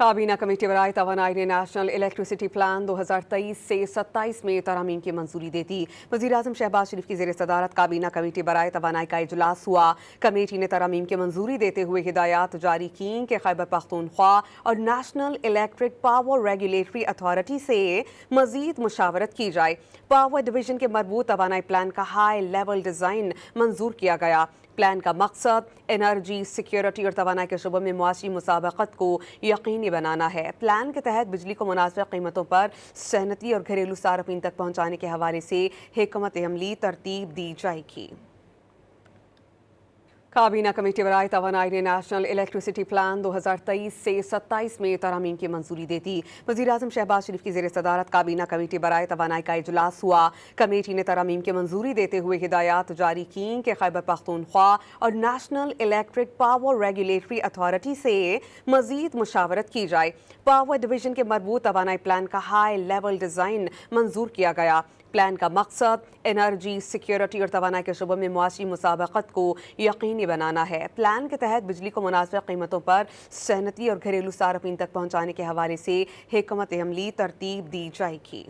काबीना कमेटी बराए तवानाई ने नेशनल इलेक्ट्रिसिटी प्लान 2023 से 27 में तरमीम की मंजूरी दे दी। वज़ीर-ए-आज़म शहबाज शरीफ की ज़ेर सदारत काबीना कमेटी बराए तवानाई का इजलास हुआ। कमेटी ने तरमीम की मंजूरी देते हुए हिदायत जारी की कि खैबर पख्तूनख्वा और national electric power regulatory authority से मजीद मुशावरत की जाए। पावर डिवीजन के मरबूत तवानाई प्लान का हाई लेवल डिज़ाइन मंजूर किया गया। प्लान का मकसद एनर्जी सिक्योरिटी और तवानाई के शोबों में मुआशी मुसाबकत को यकीनी बनाना है। प्लान के तहत बिजली को मुनासिब कीमतों पर सनती और घरेलू सार्फिन तक पहुँचाने के हवाले से हिकमत अमली तरतीब दी जाएगी। काबीना कमेटी बराए तवानाई ने नेशनल इलेक्ट्रिसिटी प्लान 2023 से 27 में तरमीम की मंजूरी दे दी। वज़ीर-ए-आज़म शहबाज शरीफ की ज़ेर सदारत काबीना कमेटी बराए तवानाई का इजलास हुआ। कमेटी ने तरमीम की मंजूरी देते हुए हिदायत जारी की कि खैबर पख्तूनख्वा और national electric power regulatory authority से मजीद मुशावरत की जाए। पावर डिवीजन के मरबूत तवानाई प्लान का हाई लेवल डिज़ाइन मंजूर किया गया। प्लान का मकसद एनर्जी सिक्योरिटी और तवानाई के शोबों में मुआशी मुसाबकत को यकीनी बनाना है। प्लान के तहत बिजली को मुनासिब कीमतों पर सनती और घरेलू सार्फिन तक पहुँचाने के हवाले से हिकमत अमली तरतीब दी जाएगी।